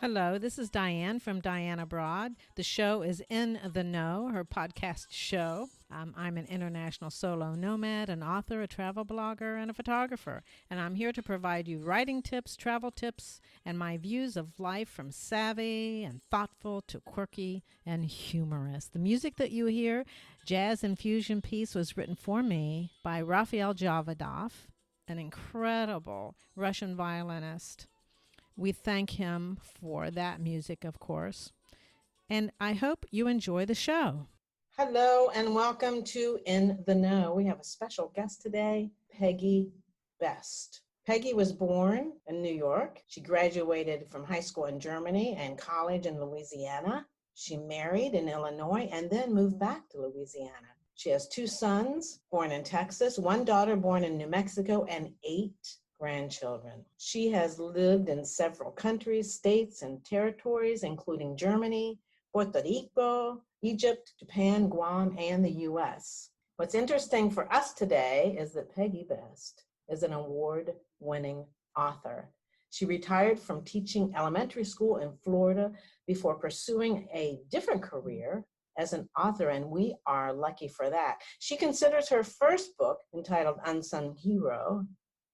Hello, this is Diann from Diann Abroad. The show is In the Know, her podcast show. I'm an international solo nomad, an author, a travel blogger, and a photographer. And I'm here to provide you writing tips, travel tips, and my views of life from savvy and thoughtful to quirky and humorous. The music that you hear, Jazz Infusion piece, was written for me by Rafael Javadov, an incredible Russian violinist. We thank him for that music, of course. And I hope you enjoy the show. Hello and welcome to In the Know. We have a special guest today, Peggy Best. Peggy was born in New York. She graduated from high school in Germany and college in Louisiana. She married in Illinois and then moved back to Louisiana. She has 2 sons born in Texas, 1 daughter born in New Mexico, and 8 grandchildren. She has lived in several countries, states, and territories, including Germany, Puerto Rico, Egypt, Japan, Guam, and the U.S. What's interesting for us today is that Peggy Best is an award-winning author. She retired from teaching elementary school in Florida before pursuing a different career as an author, and we are lucky for that. She considers her first book, entitled Unsung Hero,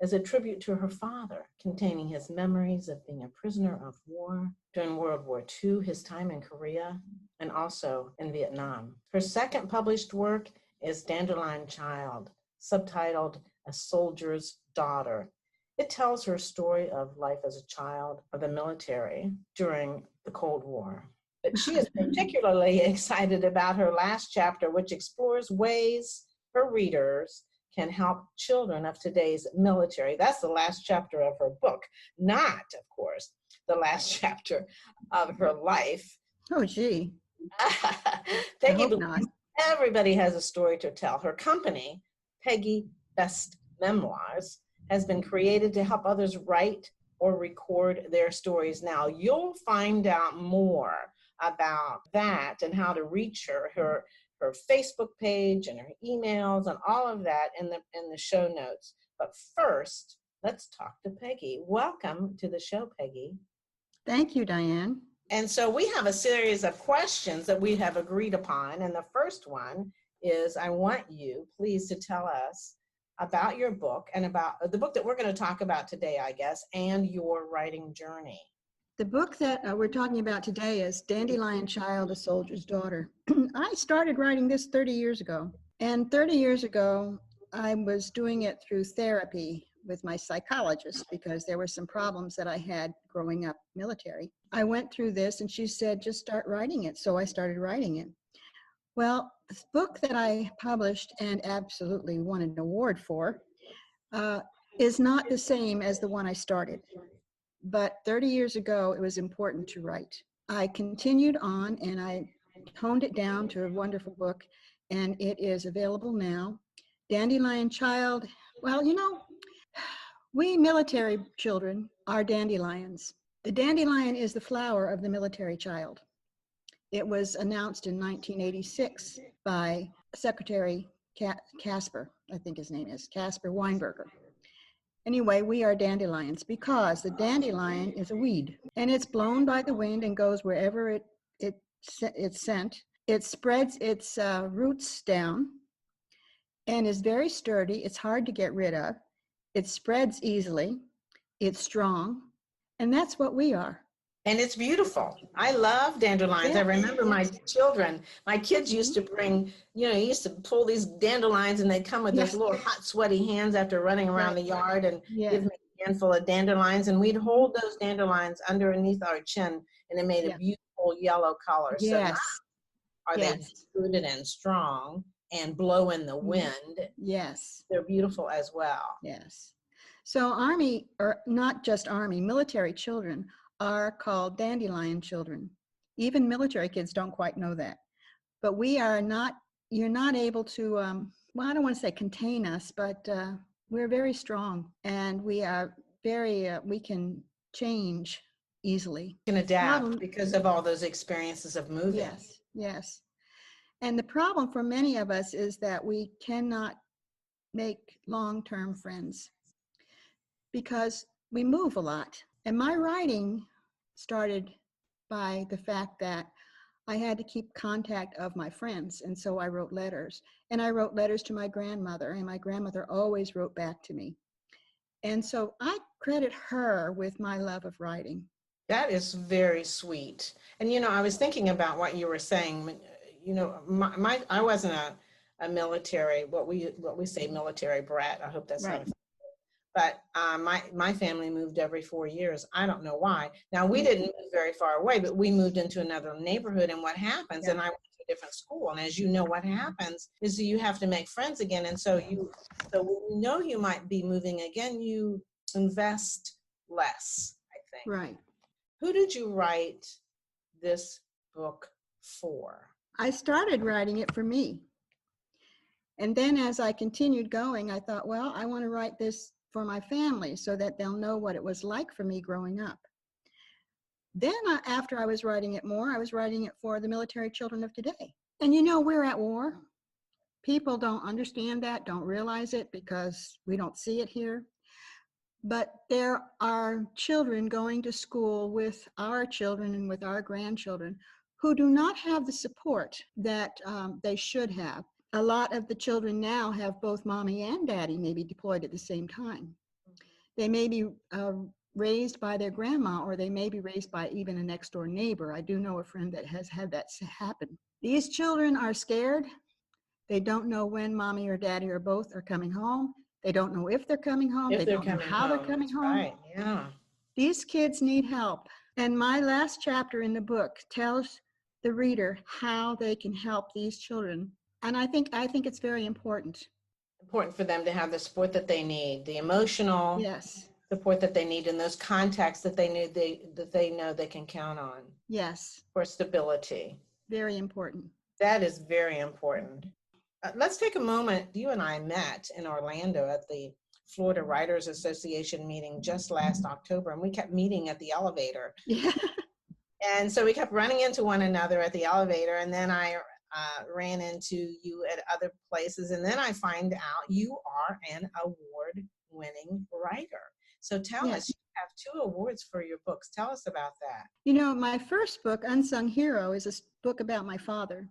as a tribute to her father, containing his memories of being a prisoner of war during World War II, his time in Korea, and also in Vietnam. Her second published work is Dandelion Child, subtitled A Soldier's Daughter. It tells her story of life as a child of the military during the Cold War. But she is particularly excited about her last chapter, which explores ways her readers can help children of today's military. That's the last chapter of her book, not, of course, the last chapter of her life. Oh, gee. Peggy, I hope not. Everybody has a story to tell. Her company, Peggy Best Memoirs, has been created to help others write or record their stories. Now, you'll find out more about that and how to reach her Facebook page and her emails and all of that in the show notes. But first, let's talk to Peggy. Welcome to the show, Peggy. Thank you, Diann. And so we have a series of questions that we have agreed upon. And the first one is, I want you, please, to tell us about your book and about the book that we're going to talk about today, I guess, and your writing journey. The book that we're talking about today is Dandelion Child, A Soldier's Daughter. I started writing this 30 years ago. And 30 years ago, I was doing it through therapy with my psychologist because there were some problems that I had growing up military. I went through this and she said, just start writing it. So I started writing it. Well, this book that I published and absolutely won an award for is not the same as the one I started. But 30 years ago, it was important to write. I continued on and I toned it down to a wonderful book, and it is available now. Dandelion Child, well, we military children are dandelions. The dandelion is the flower of the military child. It was announced in 1986 by Secretary Casper, I think his name is, Casper Weinberger. Anyway, we are dandelions because the dandelion is a weed, and it's blown by the wind and goes wherever it's sent. It spreads its roots down and is very sturdy. It's hard to get rid of. It spreads easily. It's strong, and that's what we are. And it's beautiful. I love dandelions. Yeah. I remember my kids used to bring, used to pull these dandelions and they'd come with those little hot, sweaty hands after running around the yard and give me a handful of dandelions. And we'd hold those dandelions underneath our chin and it made a beautiful yellow color. Yes. So they rooted and strong and blow in the wind. Yes. They're beautiful as well. Yes. So Army, or not just Army, military children are called dandelion children. Even military kids don't quite know that. But we are not, you're not able to, I don't want to say contain us, but we're very strong and we are very, we can change easily. You can adapt because of all those experiences of moving. Yes, yes. And the problem for many of us is that we cannot make long-term friends because we move a lot. And my writing started by the fact that I had to keep contact of my friends. And so I wrote letters. And I wrote letters to my grandmother, and my grandmother always wrote back to me. And so I credit her with my love of writing. That is very sweet. And, I was thinking about what you were saying. I wasn't a military, what we say military brat. I hope that's Right. not. But my family moved every 4 years. I don't know why. Now, we didn't move very far away, but we moved into another neighborhood. And what happens, and I went to a different school. And as you know, what happens is you have to make friends again. And so when you know you might be moving again, you invest less, I think. Right. Who did you write this book for? I started writing it for me. And then as I continued going, I thought, well, I want to write this for my family so that they'll know what it was like for me growing up. Then after I was writing it more, I was writing it for the military children of today. And we're at war. People don't understand that, don't realize it because we don't see it here. But there are children going to school with our children and with our grandchildren who do not have the support that they should have. A lot of the children now have both mommy and daddy maybe deployed at the same time. They may be raised by their grandma, or they may be raised by even a next door neighbor. I do know a friend that has had that happen. These children are scared. They don't know when mommy or daddy or both are coming home. They don't know if they're coming home. They don't know how they're coming home. Right, yeah. These kids need help. And my last chapter in the book tells the reader how they can help these children. And I think it's very important. Important for them to have the support that they need, the emotional support that they need, and those contacts that they need, that they know they can count on. Yes. For stability. Very important. That is very important. Let's take a moment. You and I met in Orlando at the Florida Writers Association meeting just last October, and we kept meeting at the elevator. Yeah. And so we kept running into one another at the elevator, and then I ran into you at other places, and then I find out you are an award-winning writer. So tell us, you have 2 awards for your books. Tell us about that. My first book, Unsung Hero, is a book about my father.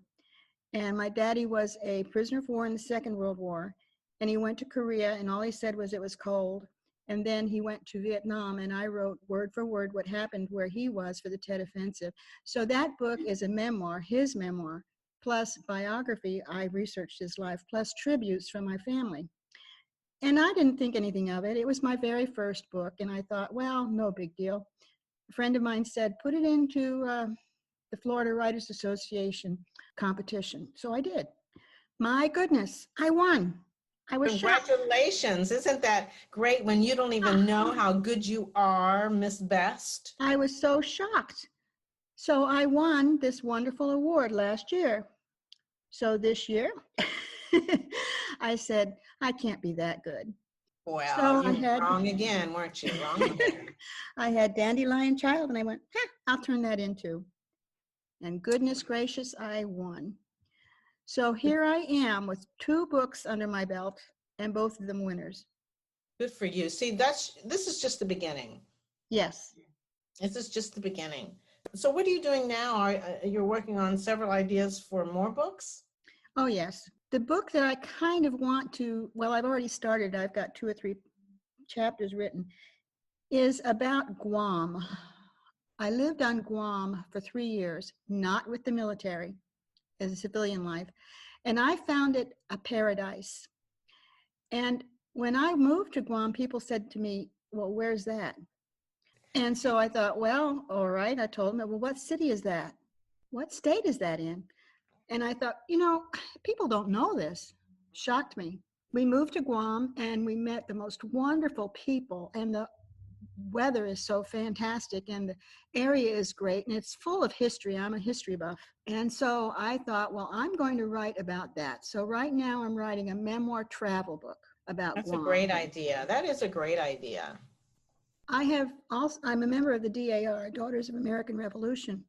And my daddy was a prisoner of war in the Second World War. And he went to Korea, and all he said was it was cold. And then he went to Vietnam, and I wrote word for word what happened where he was for the Tet Offensive. So that book is a memoir, his memoir, plus biography. I researched his life, plus tributes from my family. And I didn't think anything of it. It was my very first book, and I thought, well, no big deal. A friend of mine said, put it into the Florida Writers Association competition. So I did. My goodness, I won. I was shocked. Congratulations. Isn't that great when you don't even know how good you are, Miss Best? I was so shocked. So I won this wonderful award last year. So this year, I said, I can't be that good. Well, so you were wrong again, weren't you? Wrong again. I had Dandelion Child, and I went, I'll turn that into. And goodness gracious, I won. So here I am with 2 books under my belt, and both of them winners. Good for you. See, this is just the beginning. Yes. This is just the beginning. So what are you doing now? You're working on several ideas for more books? Oh, yes. The book that I kind of want to, well, I've already started, I've got 2 or 3 chapters written, is about Guam. I lived on Guam for 3 years, not with the military, as a civilian life, and I found it a paradise. And when I moved to Guam, people said to me, well, where's that? And so I thought, well, all right. I told them, well, what city is that? What state is that in? And I thought, people don't know this. Shocked me. We moved to Guam, and we met the most wonderful people, and the weather is so fantastic, and the area is great, and it's full of history. I'm a history buff. And so I thought, well, I'm going to write about that. So right now I'm writing a memoir travel book about That's Guam. a great idea. That is a great idea. I'm a member of the DAR, Daughters of American Revolution,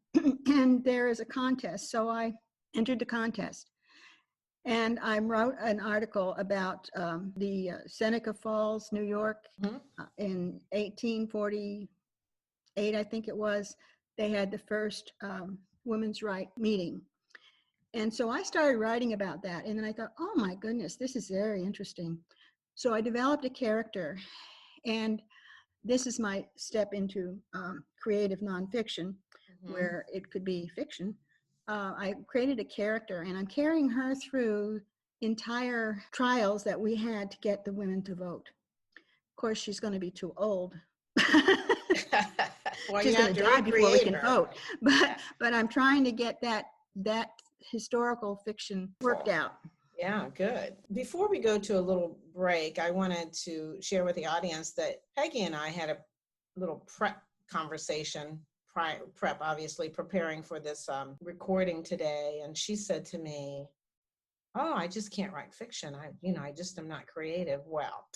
and there is a contest. So I entered the contest. And I wrote an article about the Seneca Falls, New York, in 1840, 2008, I think it was, they had the first women's right meeting. And so I started writing about that. And then I thought, oh my goodness, this is very interesting. So I developed a character. And this is my step into creative nonfiction, where it could be fiction. I created a character, and I'm carrying her through entire trials that we had to get the women to vote. Of course, she's going to be too old. Well, She's you going have to to die before we can recreate her. vote. But Yeah. but I'm trying to get that historical fiction worked out. Yeah, good. Before we go to a little break, I wanted to share with the audience that Peggy and I had a little prep conversation, prep, obviously, preparing for this recording today. And she said to me, oh, I just can't write fiction. I just am not creative. Well,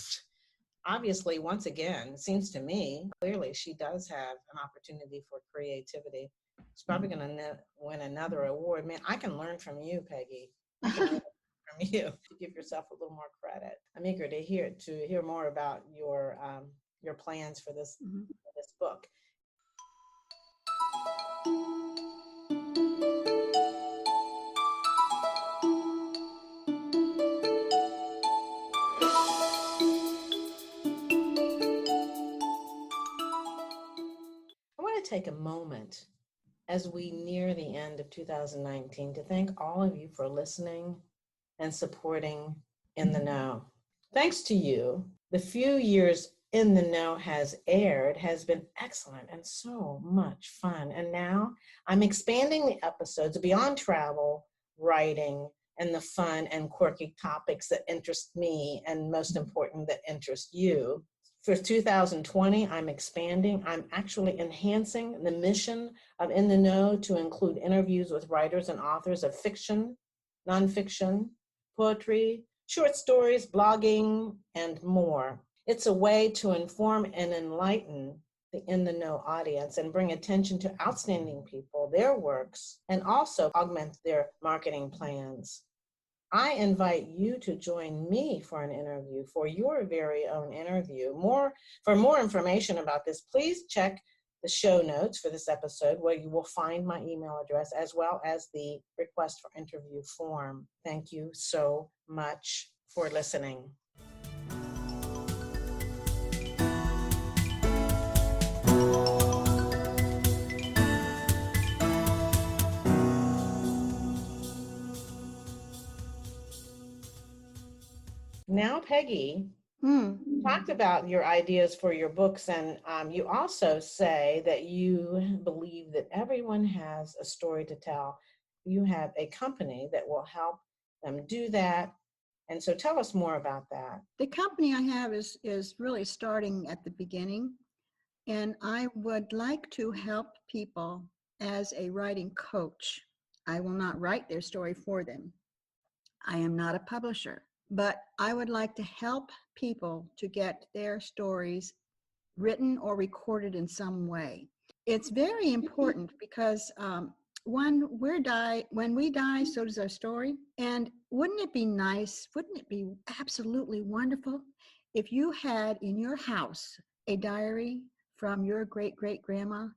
obviously, once again, it seems to me, clearly she does have an opportunity for creativity. She's probably going to win another award. Man, I can learn from you, Peggy. I can learn from you to give yourself a little more credit. I'm eager to hear more about your plans for this book. I want to take a moment as we near the end of 2019 to thank all of you for listening and supporting In the Know. Thanks to you, the few years In the Know has aired has been excellent and so much fun. And now I'm expanding the episodes beyond travel, writing, and the fun and quirky topics that interest me and, most important, that interest you. For 2020, I'm expanding. I'm actually enhancing the mission of In the Know to include interviews with writers and authors of fiction, nonfiction, poetry, short stories, blogging, and more. It's a way to inform and enlighten the In the Know audience and bring attention to outstanding people, their works, and also augment their marketing plans. I invite you to join me for an interview, for your very own interview. For more information about this, please check the show notes for this episode, where you will find my email address as well as the request for interview form. Thank you so much for listening. Now, Peggy, talked about your ideas for your books, and you also say that you believe that everyone has a story to tell. You have a company that will help them do that. And so tell us more about that. The company I have is really starting at the beginning, and I would like to help people as a writing coach. I will not write their story for them. I am not a publisher, but I would like to help people to get their stories written or recorded in some way. It's very important because when we die, so does our story. And wouldn't it be nice, wouldn't it be absolutely wonderful if you had in your house a diary from your great-great-grandma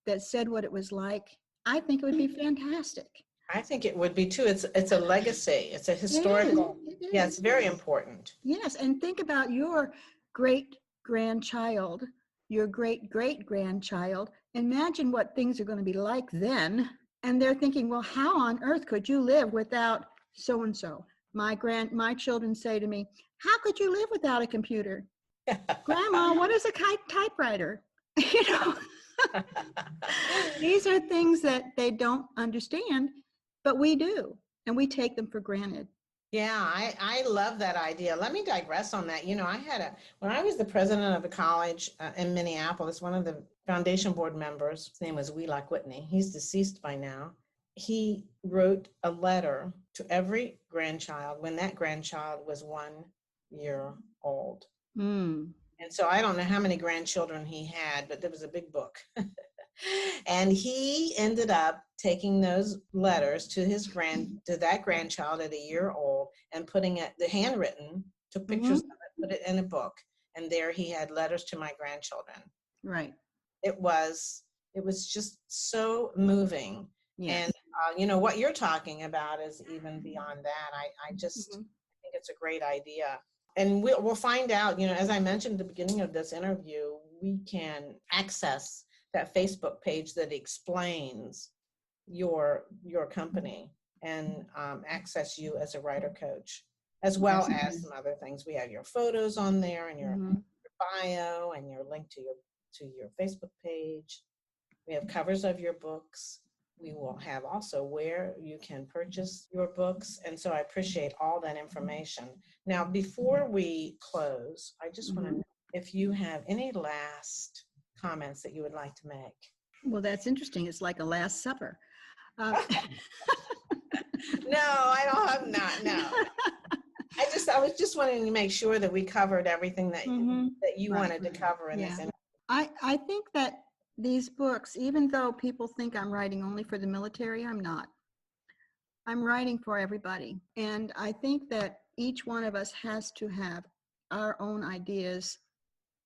that said what it was like? I think it would be fantastic. I think it would be too. It's a legacy. It's a historical. It is. Yeah, it's very important. Yes, and think about your great-grandchild, your great-great-grandchild. Imagine what things are going to be like then. And they're thinking, well, how on earth could you live without so-and-so? My children say to me, how could you live without a computer? Grandma, what is a typewriter? These are things that they don't understand, but we do, and we take them for granted. Yeah, I love that idea. Let me digress on that. When I was the president of a college in Minneapolis, one of the foundation board members, his name was Wheelock Whitney. He's deceased by now. He wrote a letter to every grandchild when that grandchild was 1 year old. And so I don't know how many grandchildren he had, but there was a big book. And he ended up taking those letters to that grandchild at 1 year old and putting it, the handwritten, took pictures of it, put it in a book. And there he had letters to my grandchildren. Right. it was just so moving. Yes. And you know, what you're talking about is even beyond that. I just Mhm. think it's a great idea. And we'll find out, you know, as I mentioned at the beginning of this interview, we can access that Facebook page that explains your company and access you as a writer coach, as well as some other things. We have your photos on there and your Mhm. bio and your link to your Facebook page. We have covers of your books. We will have also where you can purchase your books. And so I appreciate all that information. Now, before we close, I just want to know if you have any last comments that you would like to make. Well, that's interesting. It's like a Last Supper. No, I don't have not. No, I was just wanting to make sure that we covered everything that that you Right. wanted to cover in this interview. I think that these books, even though people think I'm writing only for the military, I'm not. I'm writing for everybody. And I think that each one of us has to have our own ideas,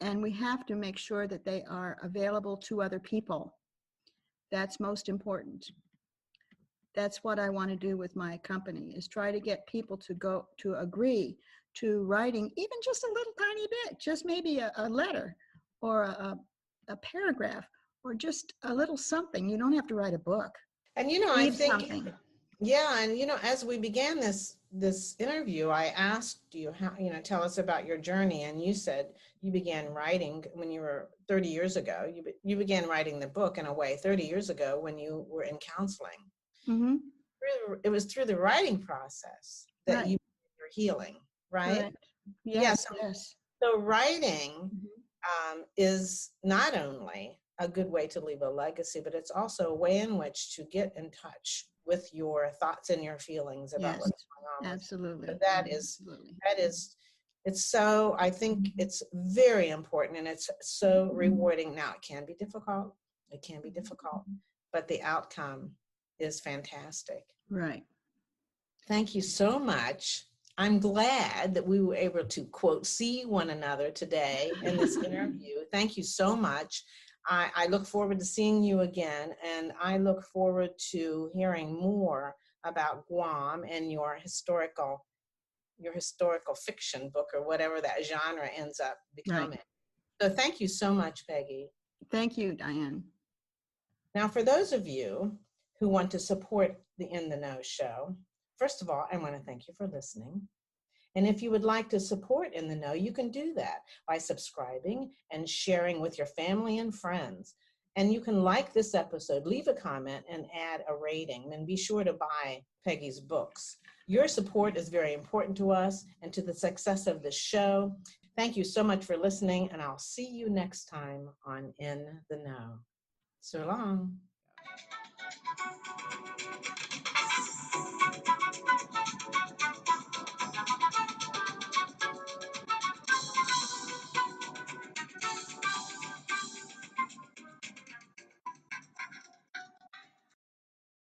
and we have to make sure that they are available to other people. That's most important. That's what I want to do with my company, is try to get people to agree to writing even just a little tiny bit, just maybe a letter or a paragraph or just a little something. You don't have to write a book. And you know, I Leave think something. yeah, and you know, as we began this interview, I asked you how, you know, tell us about your journey, and you said you began writing when you were 30 years ago. You began writing the book in a way 30 years ago when you were in counseling. Mm-hmm. It was through the writing process that Right. you were healing, right? Correct. Yes. Yeah, Yes. so writing Mhm. is not only a good way to leave a legacy, but it's also a way in which to get in touch with your thoughts and your feelings about Yes. what's going on. Absolutely. So Absolutely. it's so, I think it's very important and it's so rewarding. Now, it can be difficult. It can be difficult, but the outcome is fantastic. Right. Thank you so much. I'm glad that we were able to, quote, see one another today in this interview. Thank you so much. I look forward to seeing you again, and I look forward to hearing more about Guam and your historical fiction book or whatever that genre ends up becoming. Right. So thank you so much, Peggy. Thank you, Diann. Now, for those of you who want to support the In the Know show, first of all, I want to thank you for listening. And if you would like to support In the Know, you can do that by subscribing and sharing with your family and friends. And you can like this episode, leave a comment, and add a rating. And be sure to buy Peggy's books. Your support is very important to us and to the success of this show. Thank you so much for listening, and I'll see you next time on In the Know. So long.